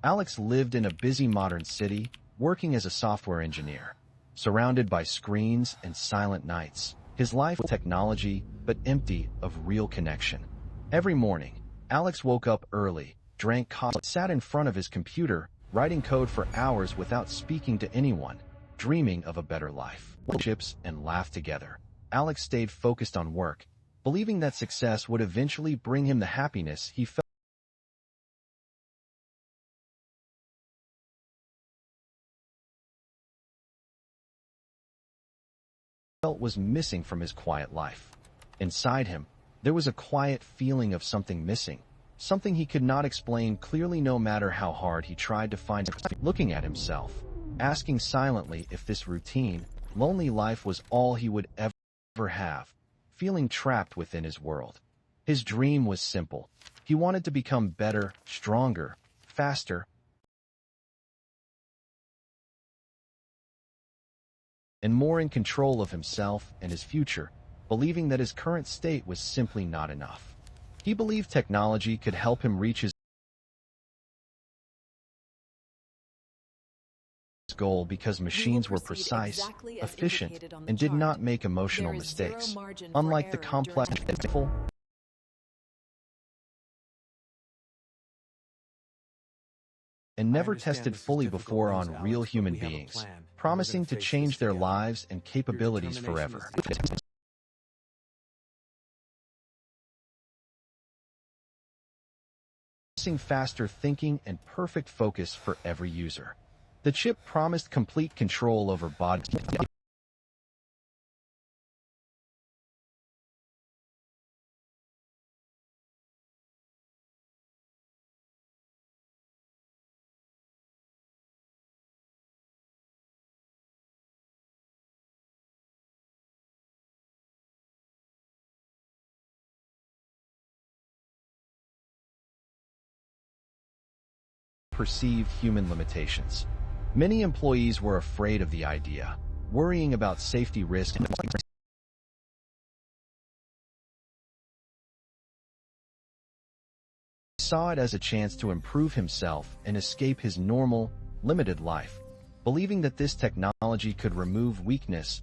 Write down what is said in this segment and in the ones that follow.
Alex lived in a busy modern city, working as a software engineer. Surrounded by screens and silent nights, his life was technology but empty of real connection. Every morning, Alex woke up early, drank coffee, sat in front of his computer, writing code for hours without speaking to anyone, dreaming of a better life. Chips and laughed together. Alex stayed focused on work, believing that success would eventually bring him the happiness he felt was missing from his quiet life. Inside him, there was a quiet feeling of something missing, something he could not explain clearly no matter how hard he tried to find it. Looking at himself, asking silently if this routine, lonely life was all he would ever have, feeling trapped within his world. His dream was simple. He wanted to become better, stronger, faster, and more in control of himself and his future, believing that his current state was simply not enough. He believed technology could help him reach his goal because machines were precise, efficient, and did not make emotional mistakes. Unlike the complex and never tested fully before on real human beings, promising to change their lives and capabilities forever. Faster thinking and perfect focus for every user. The chip promised complete control over body perceive human limitations. Many employees were afraid of the idea, worrying about safety risks and saw it as a chance to improve himself and escape his normal, limited life, believing that this technology could remove weakness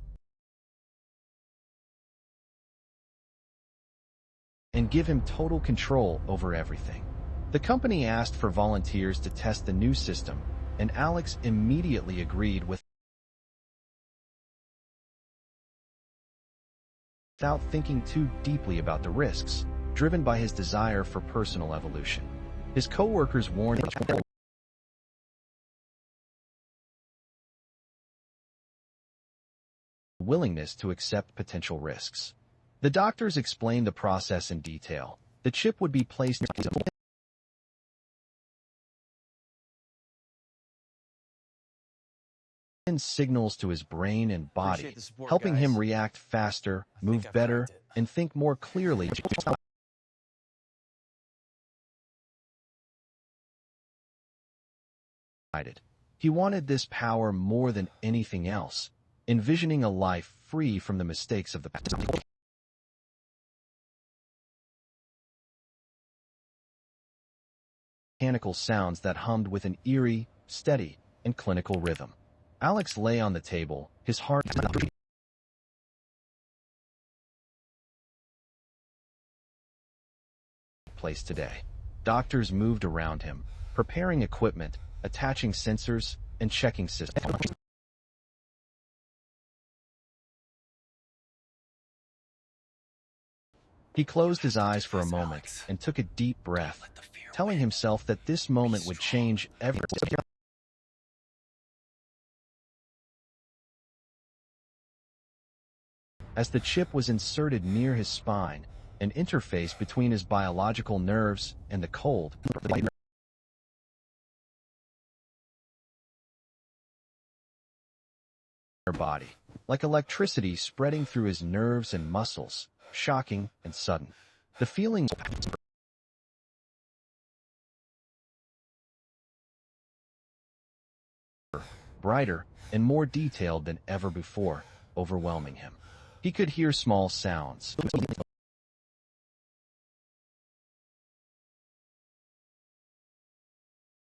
and give him total control over everything. The company asked for volunteers to test the new system, and Alex immediately agreed without thinking too deeply about the risks, driven by his desire for personal evolution. His co-workers warned him willingness to accept potential risks. The doctors explained the process in detail. The chip would be placed signals to his brain and body, helping him react faster, move better, and think more clearly. He wanted this power more than anything else, envisioning a life free from the mistakes of the past. Mechanical sounds that hummed with an eerie, steady, and clinical rhythm. Alex lay on the table, his heart place today. Doctors moved around him, preparing equipment, attaching sensors, and checking systems. He closed his eyes for a moment and took a deep breath, telling himself that this moment would change everything. As the chip was inserted near his spine, an interface between his biological nerves and the cold body, like electricity spreading through his nerves and muscles, shocking and sudden. The feeling brighter and more detailed than ever before, overwhelming him. He could hear small sounds.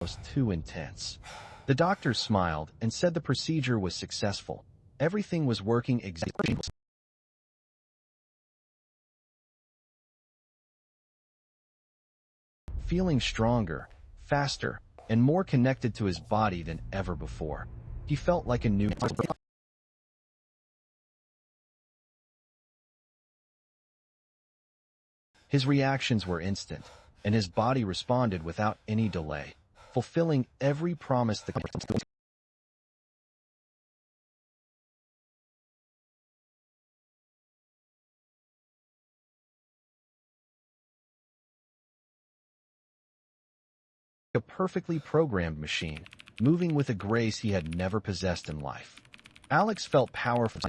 almost too intense. The doctor smiled and said the procedure was successful. Everything was working exactly. Feeling stronger, faster, and more connected to his body than ever before. He felt like a new person. His reactions were instant, and his body responded without any delay, fulfilling every promise the a perfectly programmed machine, moving with a grace he had never possessed in life. Alex felt powerful,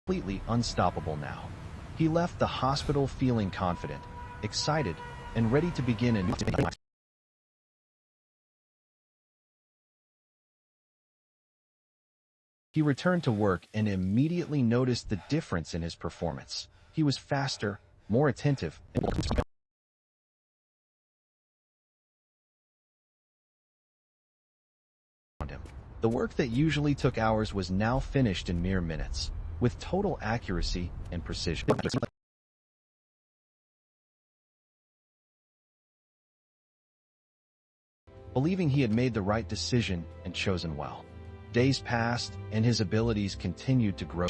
completely unstoppable now. He left the hospital feeling confident, excited, and ready to begin a new life. He returned to work and immediately noticed the difference in his performance. He was faster, more attentive, and more around him. The work that usually took hours was now finished in mere minutes, with total accuracy and precision. Believing he had made the right decision and chosen well. Days passed, and his abilities continued to grow.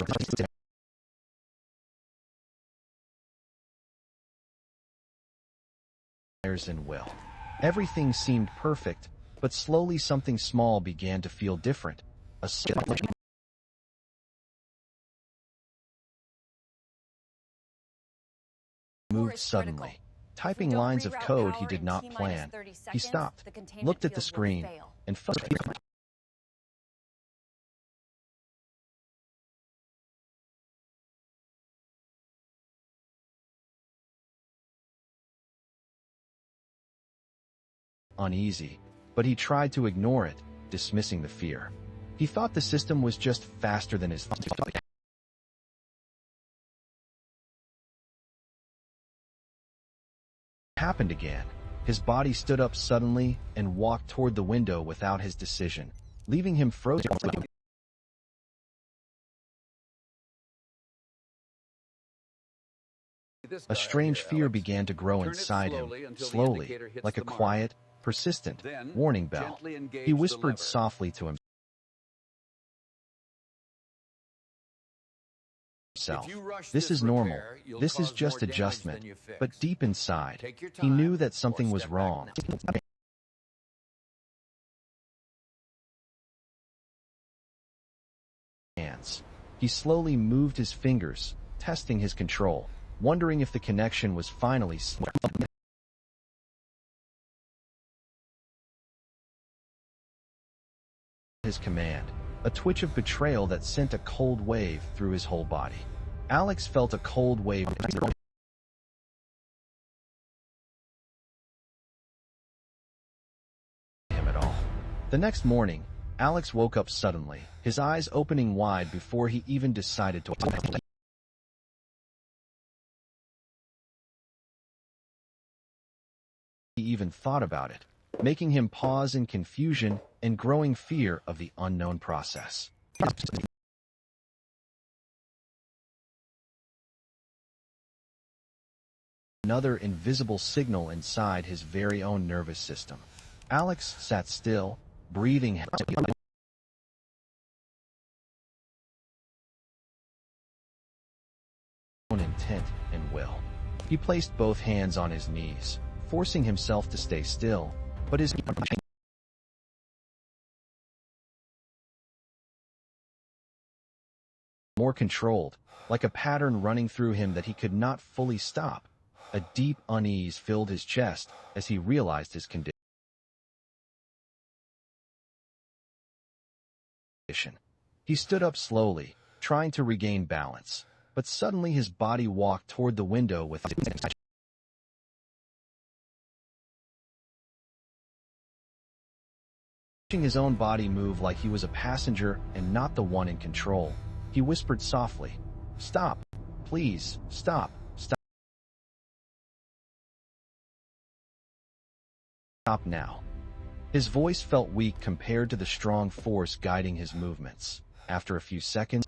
And will. Everything seemed perfect, but slowly something small began to feel different. A moved suddenly, typing lines of code he did not plan. He stopped, looked at the screen, and felt uneasy, but he tried to ignore it, dismissing the fear. He thought the system was just faster than his thoughts. Happened again. His body stood up suddenly and walked toward the window without his decision, leaving him frozen. A strange fear began to grow inside him, slowly, like a quiet, persistent warning bell. He whispered softly to himself, "This is normal. This is just adjustment." But deep inside, he knew that something was wrong. He slowly moved his fingers, testing his control, wondering if the connection was finally his command, a twitch of betrayal that sent a cold wave through his whole body. Alex felt a cold wave him at all. The next morning, Alex woke up suddenly, his eyes opening wide before he even decided to he even thought about it, making him pause in confusion and growing fear of the unknown process. Another invisible signal inside his very own nervous system. Alex sat still, breathing heavily. Intent and will. He placed both hands on his knees, forcing himself to stay still, but his more controlled, like a pattern running through him that he could not fully stop. A deep unease filled his chest as he realized his condition. He stood up slowly, trying to regain balance, but suddenly his body walked toward the window with his own body move like he was a passenger and not the one in control. He whispered softly, "Stop. Please, stop. Stop." Stop now. His voice felt weak compared to the strong force guiding his movements. After a few seconds,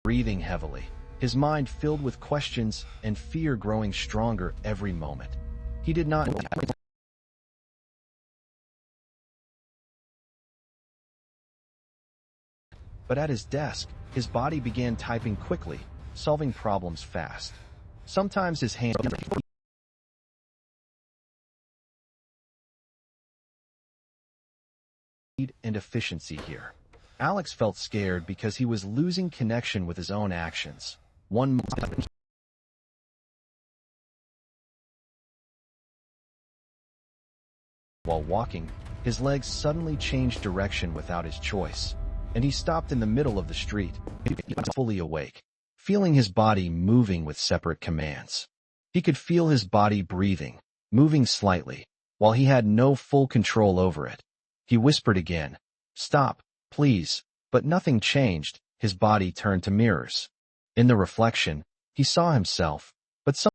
breathing heavily, his mind filled with questions and fear growing stronger every moment. He did not but at his desk, his body began typing quickly, solving problems fast. Sometimes his hand and efficiency here. Alex felt scared because he was losing connection with his own actions. While walking, his legs suddenly changed direction without his choice, and he stopped in the middle of the street, fully awake, feeling his body moving with separate commands. He could feel his body breathing, moving slightly, while he had no full control over it. He whispered again, "Stop, please," but nothing changed. His body turned to mirrors. In the reflection, he saw himself, but